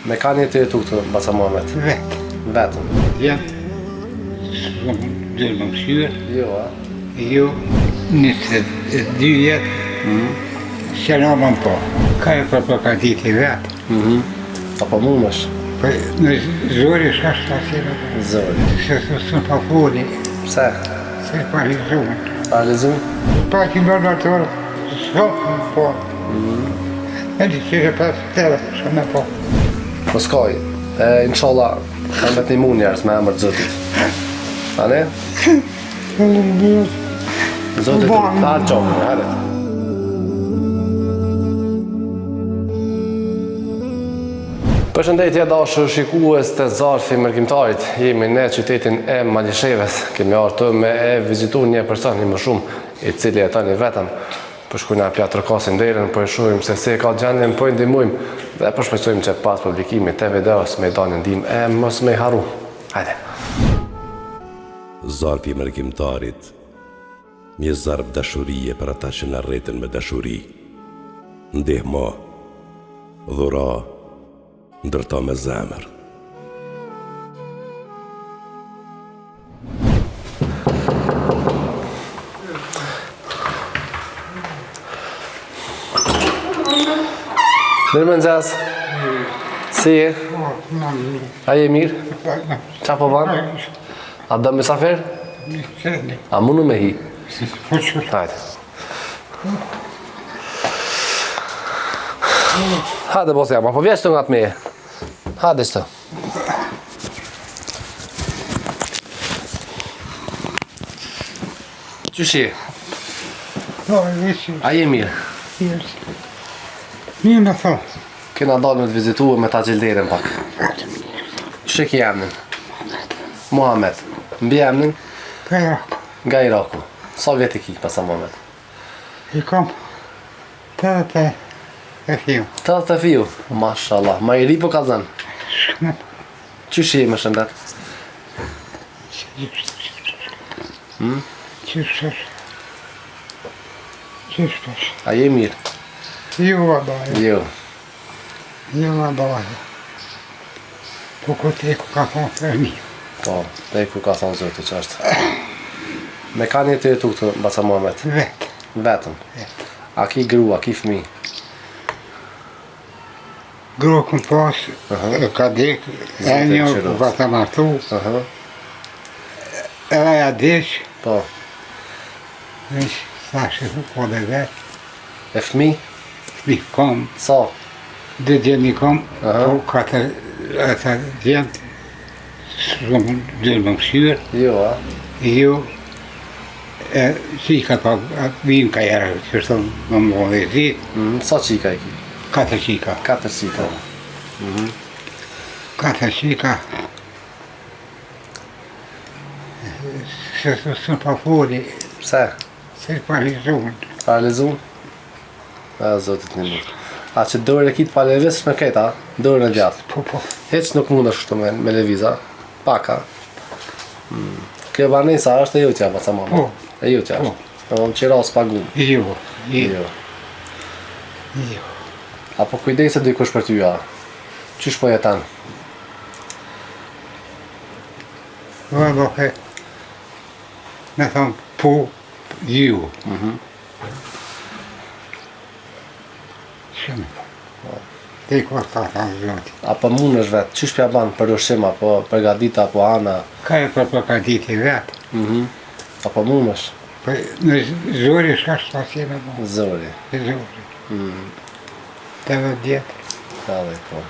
Me ka një të jetu këtu, Baca Muhamet? Vetë. Vetëm? Jetë, s'kom dyrë më mëshyrë. Jo, a? Jo, 22 jetë, që në më po. Ka e për ka ditë i vetë. Apo mundësh? Në zori shashtë asira. Zori. Se së pa foli, Pse? se pa lizumë. Realizum? Pa që në nërëtërë, s'kom po. E di që e pas tëre, s'kom me po. Mos kaj, inshallah, kam vetë një mund njerës me emër të Zotit. A ne? Zotit të harë qofën, halet. Përshëndetje dashur shikues të Zarfi Mërkimtarit. Jemi në qytetin e Malisheves. Kemi ardhur me e vizitu një person një më shumë, i cili e tani vetëm. Përshkujna e pjatë rëkasin derën, për shuhim se se ka gjendjen, për ndihmojmë dhe përshpecojmë që pas publikimit të videos me dani ndim e mos me haru. Hajde. Zarfi Mërkimtarit, një zarf dashurie për ata që në rreten me dashuri. Ndihmo, dhura, ndërto me zemër. Mirëmëngjes. Si je? A je mirë? Qa po banë? A do mysafir? A mundu me hi? Hajde. Hajde bosi jam, po vjeç të nga të meje. Hajde shtë. Qysh je? A je mirë? Mirë në thonë. Kena dalë me të vizitu me ta gjilderin pak. Që ki emnin? Muhamet. Mbi emnin? Ka Iraku. Nga Iraku. Sa vjetë i ki, Baca Muhamet? I kom 80 e fiu. 80 e fiu? Mashallah. Ma i ri po ka zënë? Shkëmë. Qysh je më shëndet? Qysh. A je mirë? Jo, adoje. Jo. Jo, adoje. Po këtë e ku ka thonë fërmi. Po, dhe ku ka thonë zoti që është. Me ka një të jetu këtu, Baca Muhamet? Vetë. Vetëm? Vetë. A ki grua, a ki fëmi? Grua këmë pasë, ka dekë, e një ka të martu, edhe ja dekë, Po. veç thashe po dhe vetë, E fëmi? mi kom, Sa? dhe gjemi kom, po katër djemë, s'kom dyrë më mëshyrë, Jo, a? jo, që i ka pa, vinë ka jera, që shtonë më më dhe zitë, Sa qika i ki? 4 qika. 4 qika. 4 qika. Se së pa foli, Pse? se pa lizumë. Realizum? E, zotit një mund. A që dorën e kitë pa levis me keta, dorën e gjatë. Po. Hec nuk mund është shtu me leviza. Paka. Kjo banesa është e jutja, Baca Muhamet? Po. E jutja është. Në qira s'pa gumë. Jo. Apo kujdese dikush për tyja. Qysh po jetan? Vëllohe, me thonë, po, ju. Shumë. Te ku ka thonë zoti. Apo mund është vetë, qysh pja banë për ushqim, apo për gadita, apo ana? Ka e për ka ditë i vetë. Apo mund është? Në zori shashtë asime bo. Zori. Zori. 80 djetë. Ka dhe, po.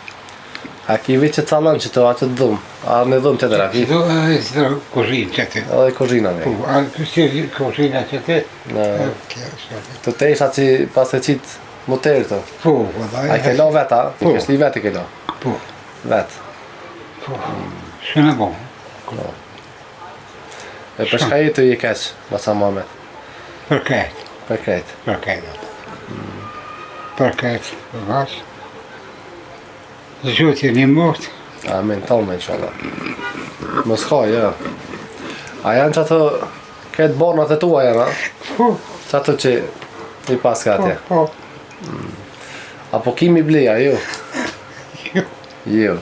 A ki vi që calon që të atë të dhumë? A në dhumë të tëra ki? Zdo kuzhinë që të. Edhe kozhina ne. Po, a kështë kuzhina që të? Të te isha që pas të qitë moterë të? Po, A i ke lo veta? Po. I vetë i ke lo? Po, Vetë. po. Shënë bon. E për shka jetë i keqë, Baca Muhamet? Për këtë. Për krejtë. Për këtë. Për këtë. Vashë. Zotë një mërtë. Amen, tonë, inshallah. Mos ka, ja. A janë që ato këtë bonat e tua janë, a? Po, Që ato që i pas ka atje? po. Apo kimi bleja, jo? Jo. Jo.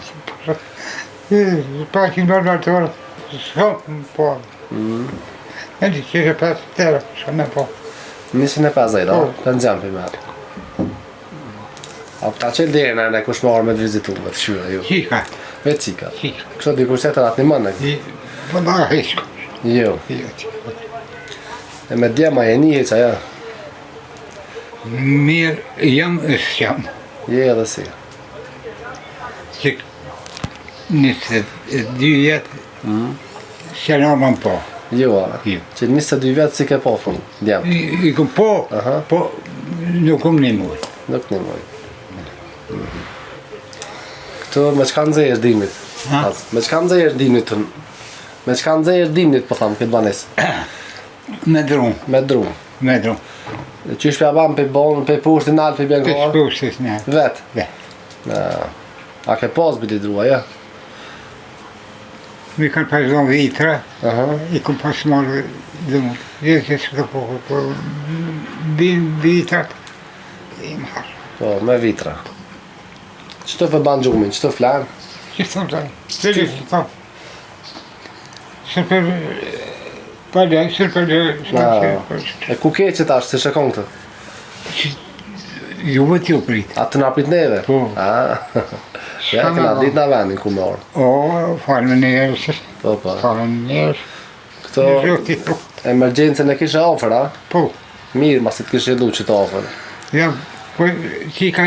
Pa që në nërëtorë, shumë po. E di që 5 tërë, shumë po. 150, a? Kanë gjamë për me atë. A ta qëllë dhe në kush më arë me të vizitu, me të shyra, jo? Qika. Vetë qika. Qika. Kështë dikur se të ratë një mënë, Po da hishko. jo. Jo, E me djema e një heqa, ja. mirë jam e s'jam. Je edhe si. Që 22 jetë, që norman po. Jo, a? Jo. Që 22 vjetë si ke po fëmë, djemë. I kom po, Aha. po nuk kom një mujë. Nuk një moj. Këtu me qka nëzejsh dimnit? Ha? Me qka nëzejsh dimnit të Me qka nëzejsh dimnit, po thamë, këtë banes? Me drum, Me drum. me drum. Qysh pja ban për bon, për pushti nalë, për bjen Të kohë? shpushtis një. Vetë? Ve. A ke pas bëti drua, ja? Mi kanë pas dhon vitra, Aha. i kom pas marrë dhumë. Gjithë që s'ka po, po vitrat, i marrë. Po, me vitra. Qëto për ban gjumin, qëto flan? Që thëmë të, të gjithë që thëmë. Së për, palja, së për, E ku ke që tash, se shekon këtë? ju vët ju prit. A të naprit neve? Po. A, ja, këna dit na vendin ku me orë. O, falë me njerës, Po, po. falë me njerës. Këto Zoti, po. emergjencën e kishe ofër, a? Po, Mirë, masi të kishe du që të ofër. ja, po, që ka,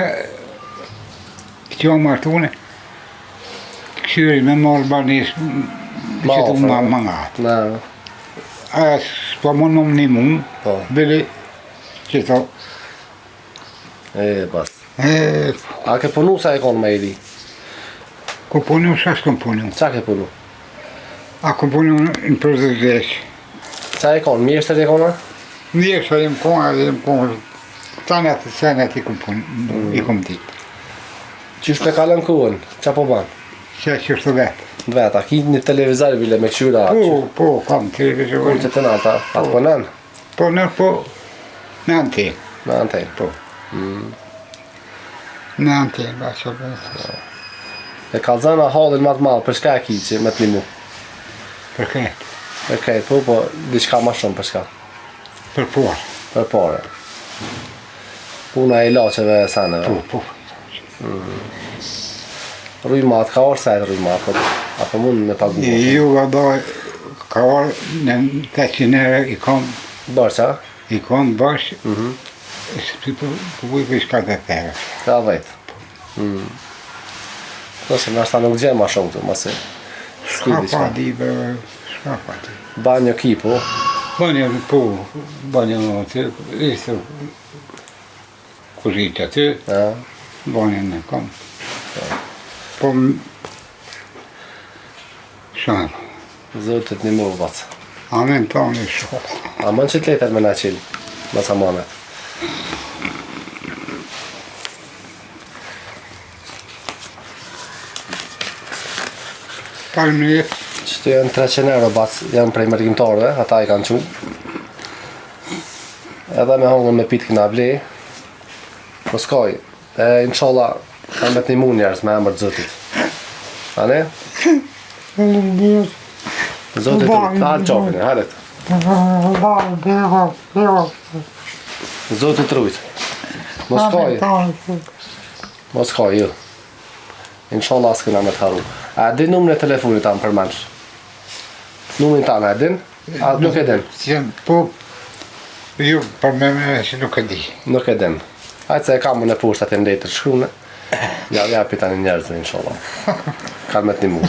që o martune, këshyri me marrë banis, Ma që të ofër, a? më ngatë. Na, A s'po më në një mund, po. bili që to, E, pas. e, A ke punu sa e konë me i di? ku punu, sa s'kom punu. Qa ke punu? A kom punu në përdëzdesh. Qa e konë? Mjeshtër e konë? Ndje sa jem konë, tanat i kom punu, i kom ditë. Qysh pe kalën kuën? Qa po ban? Që që shtë vetë. Vet, a ki një televizor bile me këshyra? Po, kam televizor. Kur që të nata? A të pënën? Po, në po, në antë. Në anten. Po. Në antë, ba që bëjtë. E kalzana hallin ma të malë, për shka e ki që me të limu? Për këtë, Okej, po, diçka ma shumë për shka? për porë. Për pare. Puna e ilaqeve e saneve. Po. Rujmat, ka orë sajtë rujmat, apo mund me pagu? Ju ga doj, ka orë në 800 euro i kom bashkë, sepse po bujë për shka të tërë. Ka vetë. Nëse nështë ta nuk gjenë ma shumë të, masi shkuj Shka pa diçka. di, bërë, shka pa di. Banjo kipo, Banjo, po, banjo në të, ishte kuzhitë aty, ja, banjo në kom. Po, shumë, zotit një mërë vacë. amen të anë i shumë. A mën që të letër me na qilë, ma sa mamet. Parë në jetë, Qëtë janë 300 euro bacë, janë prej mërgjimtarëve, ata i kanë qunë. Edhe me hongën me pitë këna ble. Po s'kaj, e inshallah, kanë me të një mu njerës me emër të zotit. A ne? Zotit të halë qafin e, halet. Zotit të rujtë. Mos kaj, jo. Inshallah s'këna me të haru. A di numrin e telefonit tanë për mensh? Numrin tanë e din? A nuk e din? po, ju për me që nuk e di. Nuk e din. Hajtë se e kam unë e poshtë atë ndetër shkrune. Ja pita një njerëzve, inshallah. Kanë me të një mu.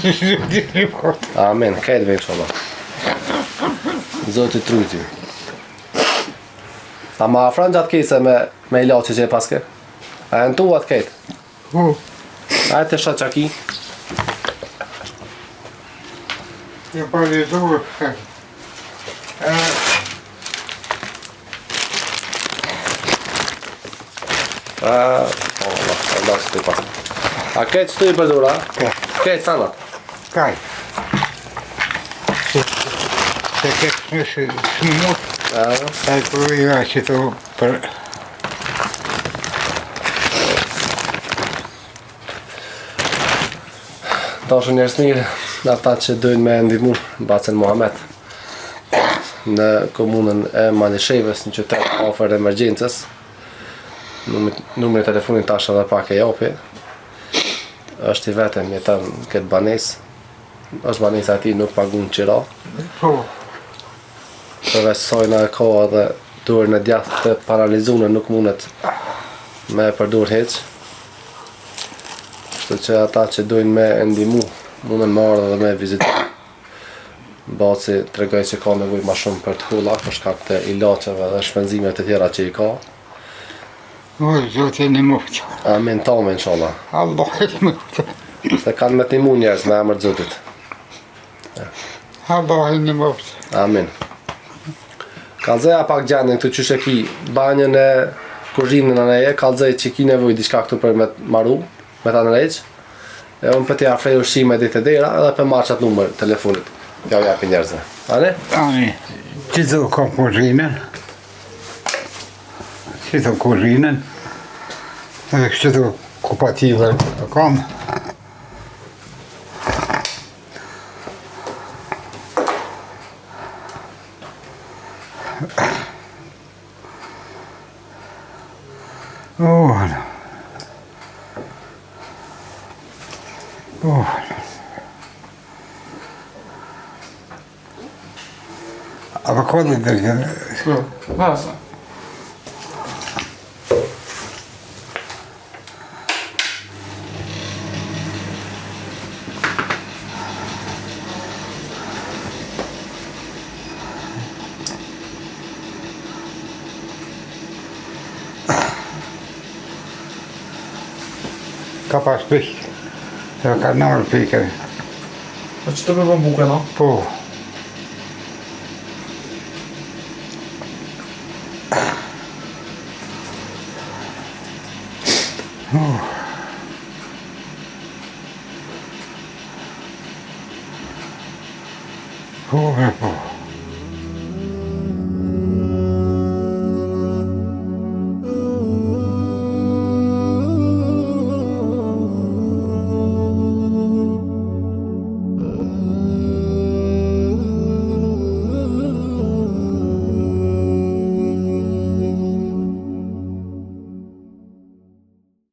Amen, kajtëve, inshallah. Zotit trujti. A ma afran gjatë kejse me ilaci që e paske? A e në tu atë kejtë? A e të shatë qaki? Ja paralizuar. Allah së të pasë. A kejtë së të i përdura? Kejtë sanat? Kaj. Se këtë nëse së mot, taj për i nga që të për... Tashë njerëz mirë, ata që dojnë me ndihmu Bacen Mohamet në komunën e Malishevës, në qytet afër emergjencës. Numri i telefonit tash edhe pak e japi. Është i vetëm jeton këtë banesë. Është banesa e tij, nuk pagun qira. Po. Përveç sajna e ka edhe dorën e djathtë të paralizuar, nuk mundet me përdur hiç. Kështu që ata që dojnë me ndihmu, mundën me ardhë dhe me vizitu. Baci tregoj që ka nevojë më shumë për të hulla, për shkak të ilaçeve dhe shpenzimeve të tjera që i ka. O, Zoti në muftë. Amin, tame, inshallah. Allah në muftë. Se kanë me timu njerëz me emër të Zotit. Allah në muftë. Amin. Kallëzeja pak gjendin këtu qyshe ki banjën e kuzhinën në neje, kallëzej që ki nevojë diçka këtu për me maru, me ta nërejq. E unë për t'ja frej ushqime ditë e dera edhe për marrë qatë numër telefonit. T'ja u japi njerëzve. Ane? Ani, që të kam kuzhinën. Që të kuzhinën. Edhe që të kupative të kam. A quando Basta. Ka pas pikë. Se ka nërë pikë. Po që të përbën buke, no? Po. Oh.